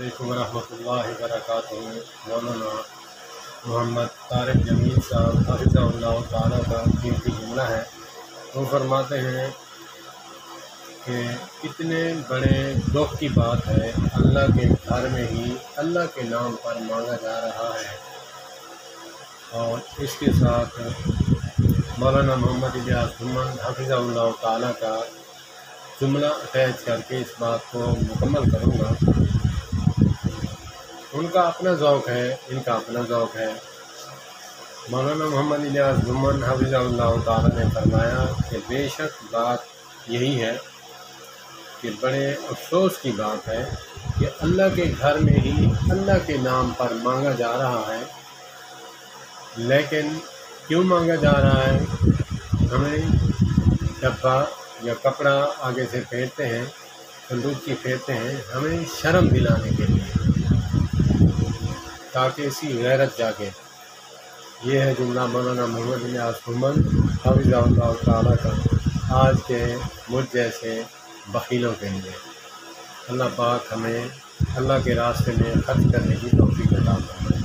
अलैकुम वरहमतुल्लाहि वबरकातुहू। मौलाना मोहम्मद तारिक जमील साहब हफ़िज़हुल्लाह ताला का कीमती जुमला है। वो फरमाते हैं कि कितने बड़े दुख की बात है, अल्लाह के घर में ही अल्लाह के नाम पर मांगा जा रहा है। और इसके साथ मौलाना मोहम्मद इलियास जुम्मन हफ़िज़हुल्लाह ताला का जुमला अटैच करके इस बात को मुकम्मल करूँगा। उनका अपना ज़ौक़ है, इनका अपना ज़ौक़ है। मौलाना मोहम्मद इलियास जुम्मन हफ़िज़हुल्लाह ताला ने फरमाया कि बेशक बात यही है कि बड़े अफसोस की बात है कि अल्लाह के घर में ही अल्लाह के नाम पर मांगा जा रहा है। लेकिन क्यों मांगा जा रहा है? हमें डब्बा या कपड़ा आगे से फेरते हैं, संदूकी फेरते हैं, हमें शर्म दिलाने के लिए, ताकि इसी गैरत जागे। ये है जुमला मौलाना मोहम्मद इलियास जुम्मन हफ़िज़हुल्लाह ताला का आज के मुझ जैसे बख़ीलों के लिए। अल्लाह पाक हमें अल्लाह के रास्ते में खर्च करने की तौफ़ीक़ अता फरमाए।